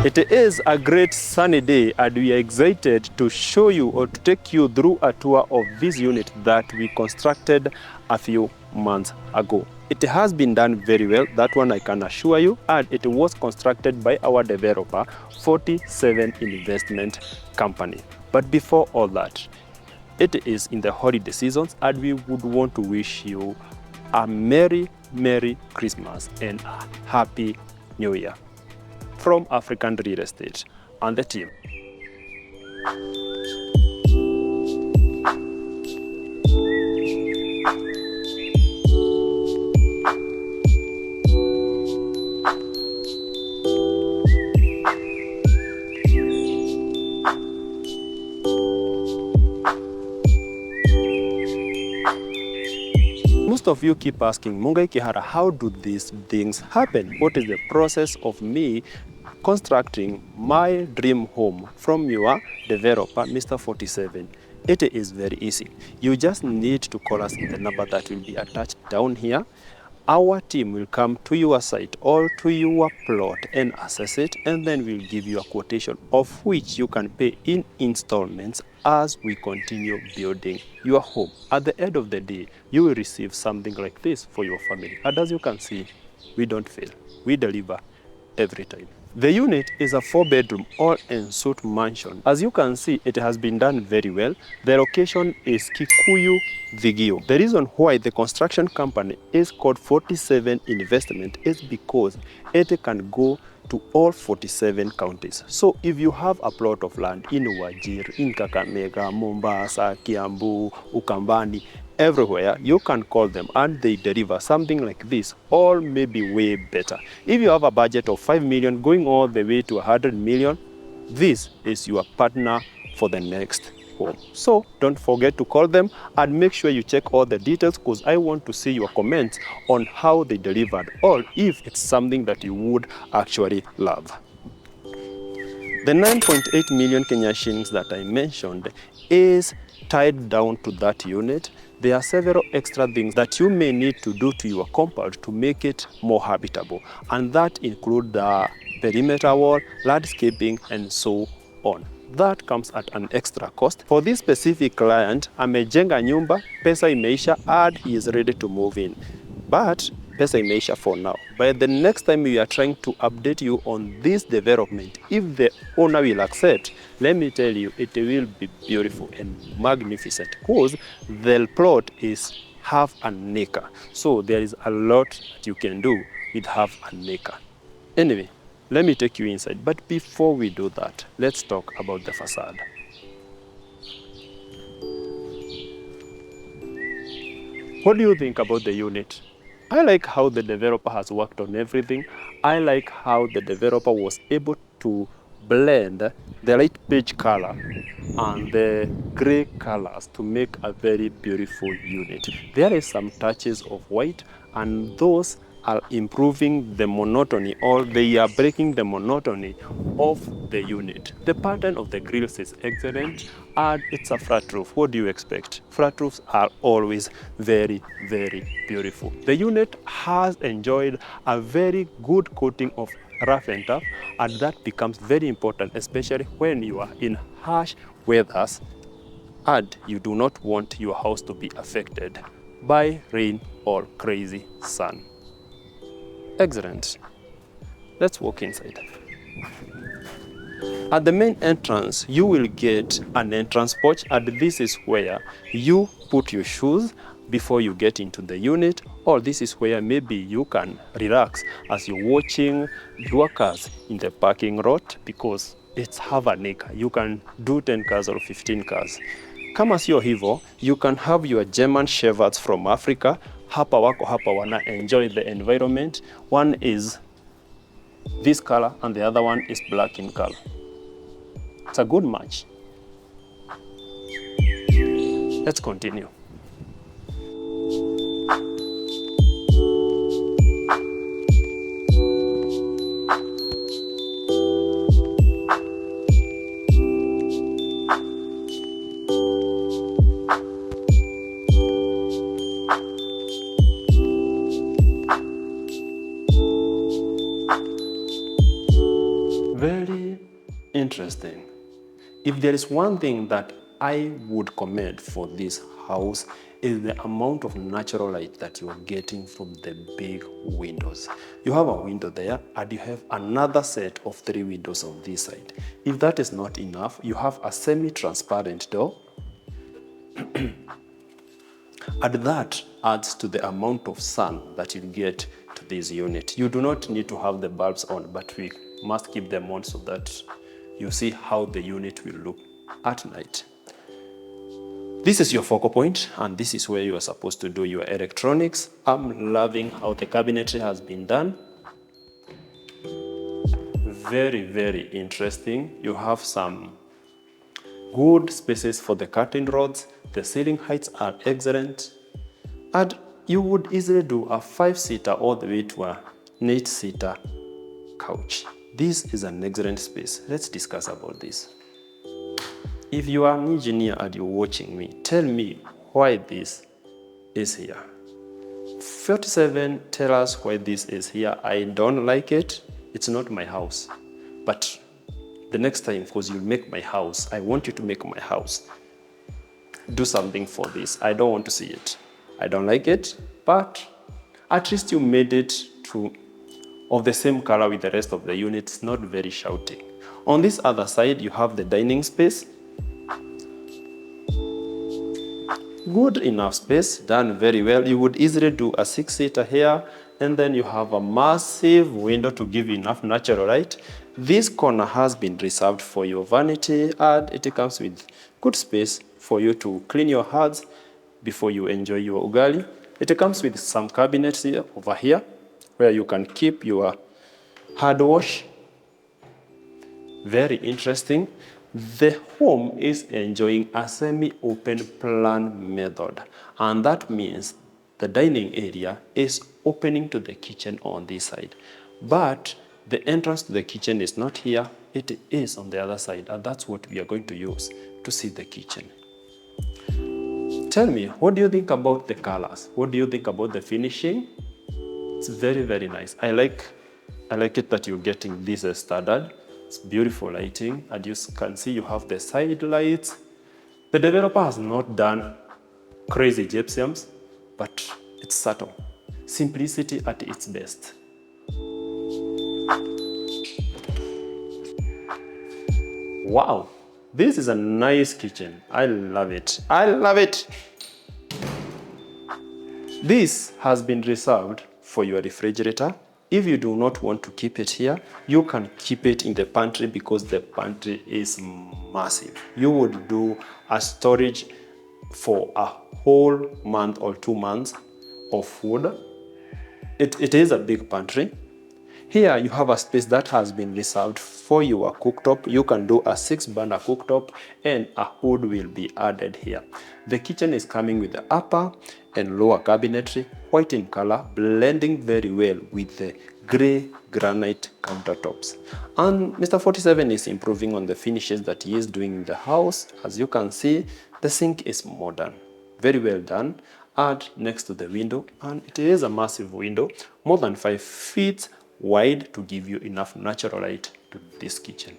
It is a great sunny day and we are excited to show you or to take you through a tour of this unit that we constructed a few months ago. It has been done very well, that one I can assure you, and it was constructed by our developer, 47 Investment Company. But before all that, it is in the holiday seasons and we would want to wish you a Merry Christmas and a Happy New Year from African Real Estate and the team. Most of you keep asking, Mungai Kihara, how do these things happen? What is the process of me constructing my dream home from your developer, Mr. 47? It is very easy. You just need to call us in the number that will be attached down here. Our team will come to your site or to your plot and assess it, and then we'll give you a quotation of which you can pay in installments as we continue building your home. At the end of the day, you will receive something like this for your family. And as you can see, we don't fail. We deliver every time. The unit is a 4-bedroom all-en-suite mansion. As you can see, it has been done very well. The location is Kikuyu, Thigio. The reason why the construction company is called 47 Investment is because it can go to all 47 counties. So if you have a plot of land in Wajir, in Kakamega, Mombasa, Kiambu, Ukambani, everywhere, you can call them and they deliver something like this, or maybe way better. If you have a budget of 5 million going all the way to 100 million, this is your partner for the next home. So don't forget to call them and make sure you check all the details, because I want to see your comments on how they delivered, or if it's something that you would actually love. The 9.8 million Kenyan shillings that I mentioned is tied down to that unit. There are several extra things that you may need to do to your compound to make it more habitable, and that include the perimeter wall, landscaping, and so on. That comes at an extra cost. For this specific client, amejenga nyumba, pesa imeisha, and he is ready to move in. But pesa imeisha for now. By the next time we are trying to update you on this development, if the owner will accept, let me tell you, it will be beautiful and magnificent, because the plot is half an acre. So there is a lot that you can do with half an acre. Anyway, let me take you inside. But before we do that, let's talk about the facade. What do you think about the unit? I like how the developer has worked on everything. I like how the developer was able to blend the light beige color and the gray colors to make a very beautiful unit. There is some touches of white, and those are improving the monotony, or they are breaking the monotony of the unit. The pattern of the grills is excellent, and it's a flat roof. What do you expect? Flat roofs are always very beautiful. The unit has enjoyed a very good coating of rough and tough, and that becomes very important, especially when you are in harsh weathers and you do not want your house to be affected by rain or crazy sun. Excellent. Let's walk inside. At the main entrance, you will get an entrance porch, and this is where you put your shoes before you get into the unit, or this is where maybe you can relax as you're watching the workers in the parking lot, because it's half an acre. You can do 10 cars or 15 cars. Kama sio hivyo, you can have your German shepherds from Africa. Hapa wako hapa wana enjoy the environment. One is this color and the other one is black in color. It's a good match. Let's continue. Very interesting. If there is one thing that I would commend for this house is the amount of natural light that you are getting from the big windows. You have a window there and you have another set of 3 windows on this side. If that is not enough, you have a semi-transparent door and that adds to the amount of sun that you get to this unit. You do not need to have the bulbs on, but we must keep them on so that you see how the unit will look at night. This is your focal point, and this is where you are supposed to do your electronics. I'm loving how the cabinetry has been done. Very, very interesting. You have some good spaces for the curtain rods. The ceiling heights are excellent. And you would easily do a 5-seater all the way to a 8-seater couch. This is an excellent space. Let's discuss about this. If you are an engineer and you're watching me, tell me why this is here. 47, tell us why this is here. I don't like it. It's not my house. But the next time, because you make my house, I want you to make my house. Do something for this. I don't want to see it. I don't like it, but at least you made it of the same color with the rest of the units, not very shouting. On this other side, you have the dining space. Good enough space, done very well. You would easily do a 6-seater here, and then you have a massive window to give you enough natural light. This corner has been reserved for your vanity, and it comes with good space for you to clean your hands before you enjoy your ugali. It comes with some cabinets here, over here, where you can keep your hard wash. Very interesting. The home is enjoying a semi-open plan method, and that means the dining area is opening to the kitchen on this side. But the entrance to the kitchen is not here, it is on the other side, and that's what we are going to use to see the kitchen. Tell me, what do you think about the colors? What do you think about the finishing? It's very, very nice. I like it that you're getting this as standard. It's beautiful lighting, and you can see you have the side lights. The developer has not done crazy gypsums, but it's subtle. Simplicity at its best. Wow, this is a nice kitchen. I love it. I love it. This has been reserved for your refrigerator. If you do not want to keep it here, you can keep it in the pantry because the pantry is massive. You would do a storage for a whole month or 2 months of food. It is a big pantry. Here you have a space that has been reserved for your cooktop. You can do a 6-burner cooktop and a hood will be added here. The kitchen is coming with the upper and lower cabinetry, white in color, blending very well with the gray granite countertops. And Mr. 47 is improving on the finishes that he is doing in the house. As you can see, the sink is modern, very well done, and next to the window, and it is a massive window, more than 5 feet wide to give you enough natural light to this kitchen.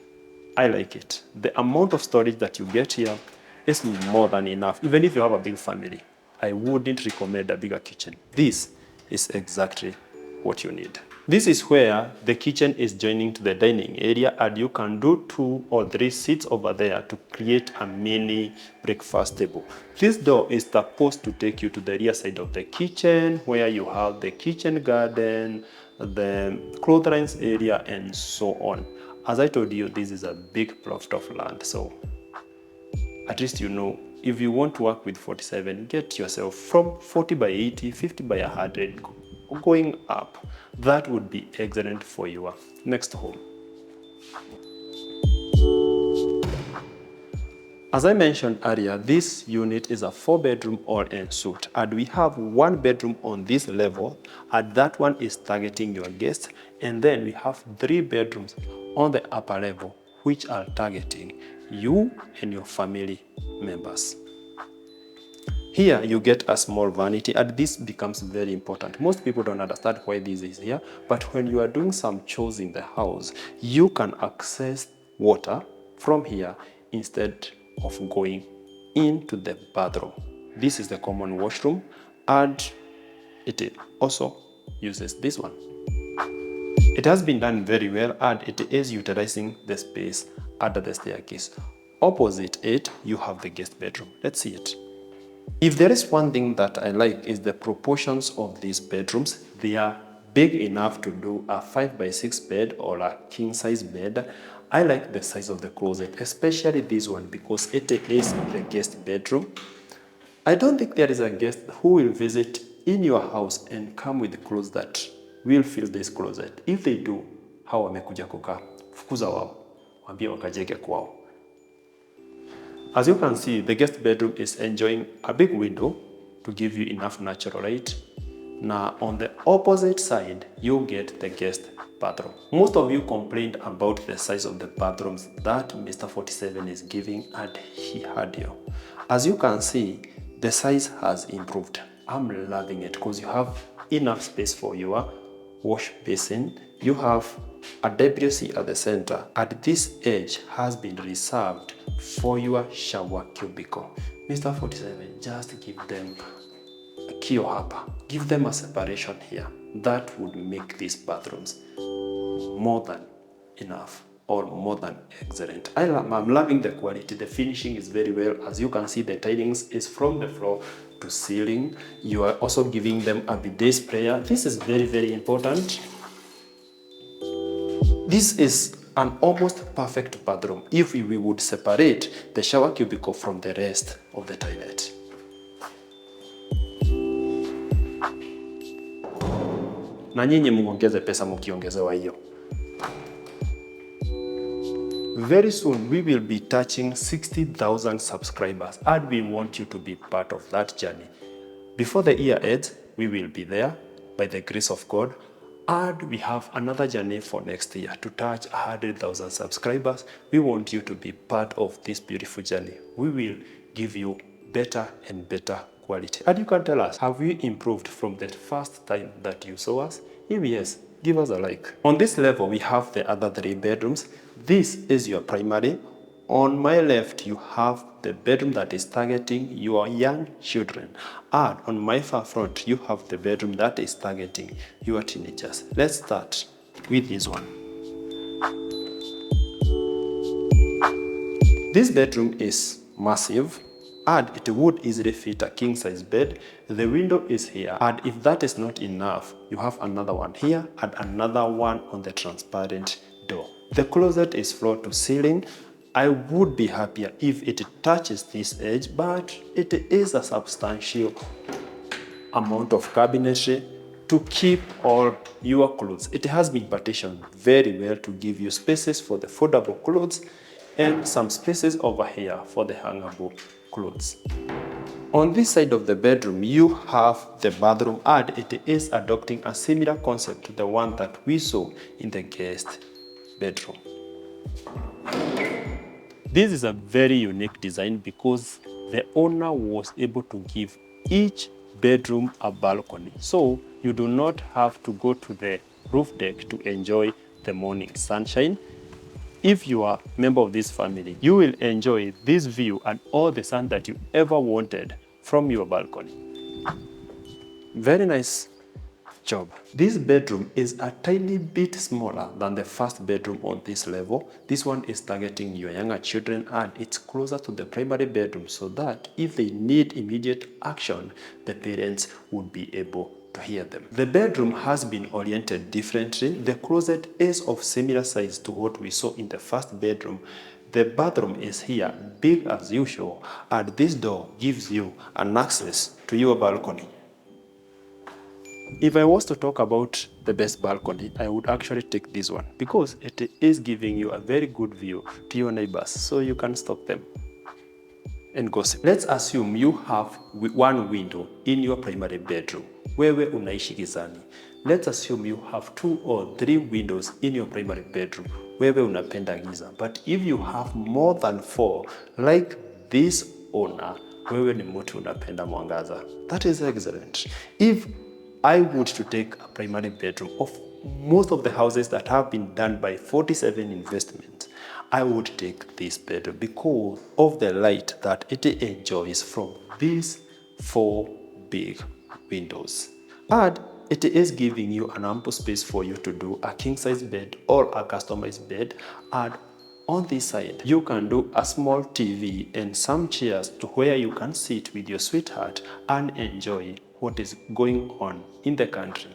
I like it. The amount of storage that you get here is more than enough. Even if you have a big family, I wouldn't recommend a bigger kitchen. This is exactly what you need. This is where the kitchen is joining to the dining area, and you can do 2 or 3 seats over there to create a mini breakfast table. This door is supposed to take you to the rear side of the kitchen, where you have the kitchen garden, the clotheslines area, and so on. As I told you, this is a big plot of land, so at least you know, if you want to work with 47, get yourself from 40 by 80, 50 by 100, going up. That would be excellent for your next home. As I mentioned earlier, this unit is a 4-bedroom all-en-suite, and we have 1 bedroom on this level, and that one is targeting your guests, and then we have 3 bedrooms on the upper level, which are targeting you and your family members. Here you get a small vanity, and this becomes very important. Most people don't understand why this is here, but when you are doing some chores in the house, you can access water from here instead of going into the bathroom. This is the common washroom, and it also uses this one. It has been done very well, and it is utilizing the space under the staircase. Opposite it, you have the guest bedroom. Let's see it. If there is one thing that I like is the proportions of these bedrooms. They are big enough to do a 5x6 bed or a king size bed. I like the size of the closet, especially this one, because it is the guest bedroom. I don't think there is a guest who will visit in your house and come with clothes that will fill this closet. If they do, hao wamekuja kukaa, fukuza wao, waambie wakajege kwao. As you can see, the guest bedroom is enjoying a big window to give you enough natural light. Now, on the opposite side, you get the guest bathroom. Most of you complained about the size of the bathrooms that Mr. 47 is giving, and he had you. As you can see, the size has improved. I'm loving it because you have enough space for your wash basin. You have a WC at the center, and this edge has been reserved for your shower cubicle. Mr. 47, just give them a kio hapa. Give them a separation here. That would make these bathrooms more than enough or more than excellent. I'm loving the quality. The finishing is very well. As you can see, the tilings is from the floor to ceiling. You are also giving them a bidet sprayer. This is very, very important. This is an almost perfect bathroom if we would separate the shower cubicle from the rest of the toilet. Na nyinyi muongeze pesa mukiongezewa hiyo. Very soon we will be touching 60,000 subscribers, and we want you to be part of that journey. Before the year ends, we will be there by the grace of God. And we have another journey for next year to touch 100,000 subscribers. We want you to be part of this beautiful journey. We will give you better and better quality. And you can tell us, have you improved from the first time that you saw us? If yes, give us a like. On this level, we have the other 3 bedrooms. This is your primary. On my left, you have the bedroom that is targeting your young children. And on my far front, you have the bedroom that is targeting your teenagers. Let's start with this one. This bedroom is massive, and it would easily fit a king-size bed. The window is here, and if that is not enough, you have another one here and another one on the transparent door. The closet is floor to ceiling. I would be happier if it touches this edge, but it is a substantial amount of cabinetry to keep all your clothes. It has been partitioned very well to give you spaces for the foldable clothes and some spaces over here for the hangable clothes. On this side of the bedroom, you have the bathroom, and it is adopting a similar concept to the one that we saw in the guest bedroom. This is a very unique design because the owner was able to give each bedroom a balcony. So you do not have to go to the roof deck to enjoy the morning sunshine. If you are a member of this family, you will enjoy this view and all the sun that you ever wanted from your balcony. Very nice job. This bedroom is a tiny bit smaller than the first bedroom on this level. This one is targeting your younger children, and it's closer to the primary bedroom so that if they need immediate action, the parents would be able to hear them. The bedroom has been oriented differently. The closet is of similar size to what we saw in the first bedroom. The bathroom is here, big as usual, and this door gives you an access to your balcony. If I was to talk about the best balcony, I would actually take this one because it is giving you a very good view to your neighbors, so you can stop them and gossip. Let's assume you have one window in your primary bedroom. Wewe unaishi gizani. Let's assume you have 2 or 3 windows in your primary bedroom. Wewe unapenda giza. But if you have more than 4, like this owner, wewe ni mtu unapenda mwangaza. That is excellent. If I would to take a primary bedroom of most of the houses that have been done by 47 Investments, I would take this bedroom because of the light that it enjoys from these 4 big windows. And it is giving you an ample space for you to do a king-size bed or a customized bed. And on this side, you can do a small TV and some chairs to where you can sit with your sweetheart and enjoy what is going on in the country.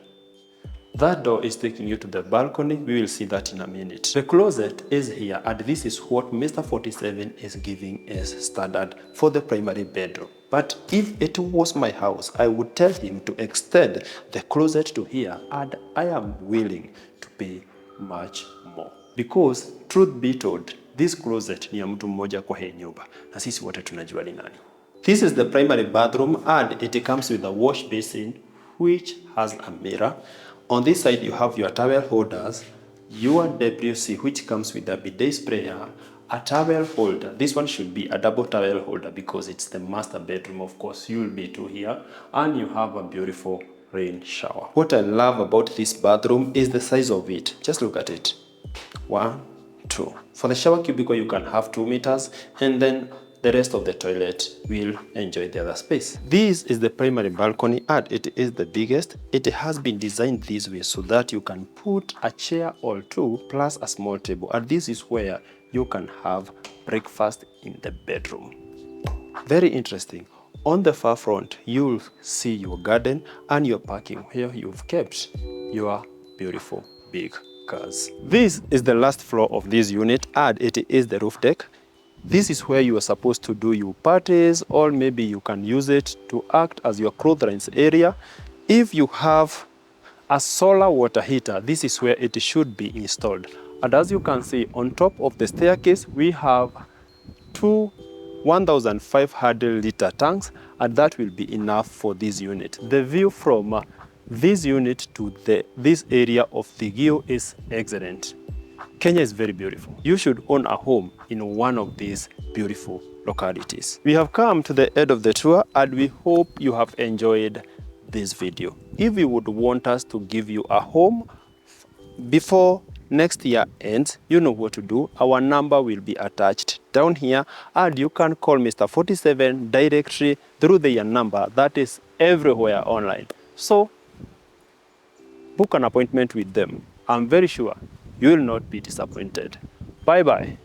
That door is taking you to the balcony. We will see that in a minute. The closet is here, and this is what Mr. 47 is giving as standard for the primary bedroom. But if it was my house, I would tell him to extend the closet to here, and I am willing to pay much more. Because truth be told, this closet ni ya mtu mmoja kwa hii nyumba, na sisi wote tunajua ni nani. This is the primary bathroom, and it comes with a wash basin which has a mirror. On this side, you have your towel holders, your WC, which comes with a bidet sprayer, a towel holder. This one should be a double towel holder because it's the master bedroom. Of course, you'll be 2 here, and you have a beautiful rain shower. What I love about this bathroom is the size of it. Just look at it. 1, 2. For the shower cubicle, you can have 2 meters, and then the rest of the toilet will enjoy the other space. This is the primary balcony, and it is the biggest. It has been designed this way so that you can put a chair or 2 plus a small table, and this is where you can have breakfast in the bedroom. Very interesting. On the far front, you'll see your garden and your parking where you've kept your beautiful big cars. This is the last floor of this unit, and it is the roof deck. This is where you are supposed to do your parties, or maybe you can use it to act as your clothes rinse area. If you have a solar water heater, this is where it should be installed. And as you can see, on top of the staircase, we have 2 1,500 liter tanks, and that will be enough for this unit. The view from this unit to this area of Thigio is excellent. Kenya is very beautiful. You should own a home in one of these beautiful localities. We have come to the end of the tour, and we hope you have enjoyed this video. If you would want us to give you a home before next year ends, you know what to do. Our number will be attached down here, and you can call Mr. 47 directly through their number that is everywhere online. So book an appointment with them. I'm very sure you will not be disappointed. Bye-bye.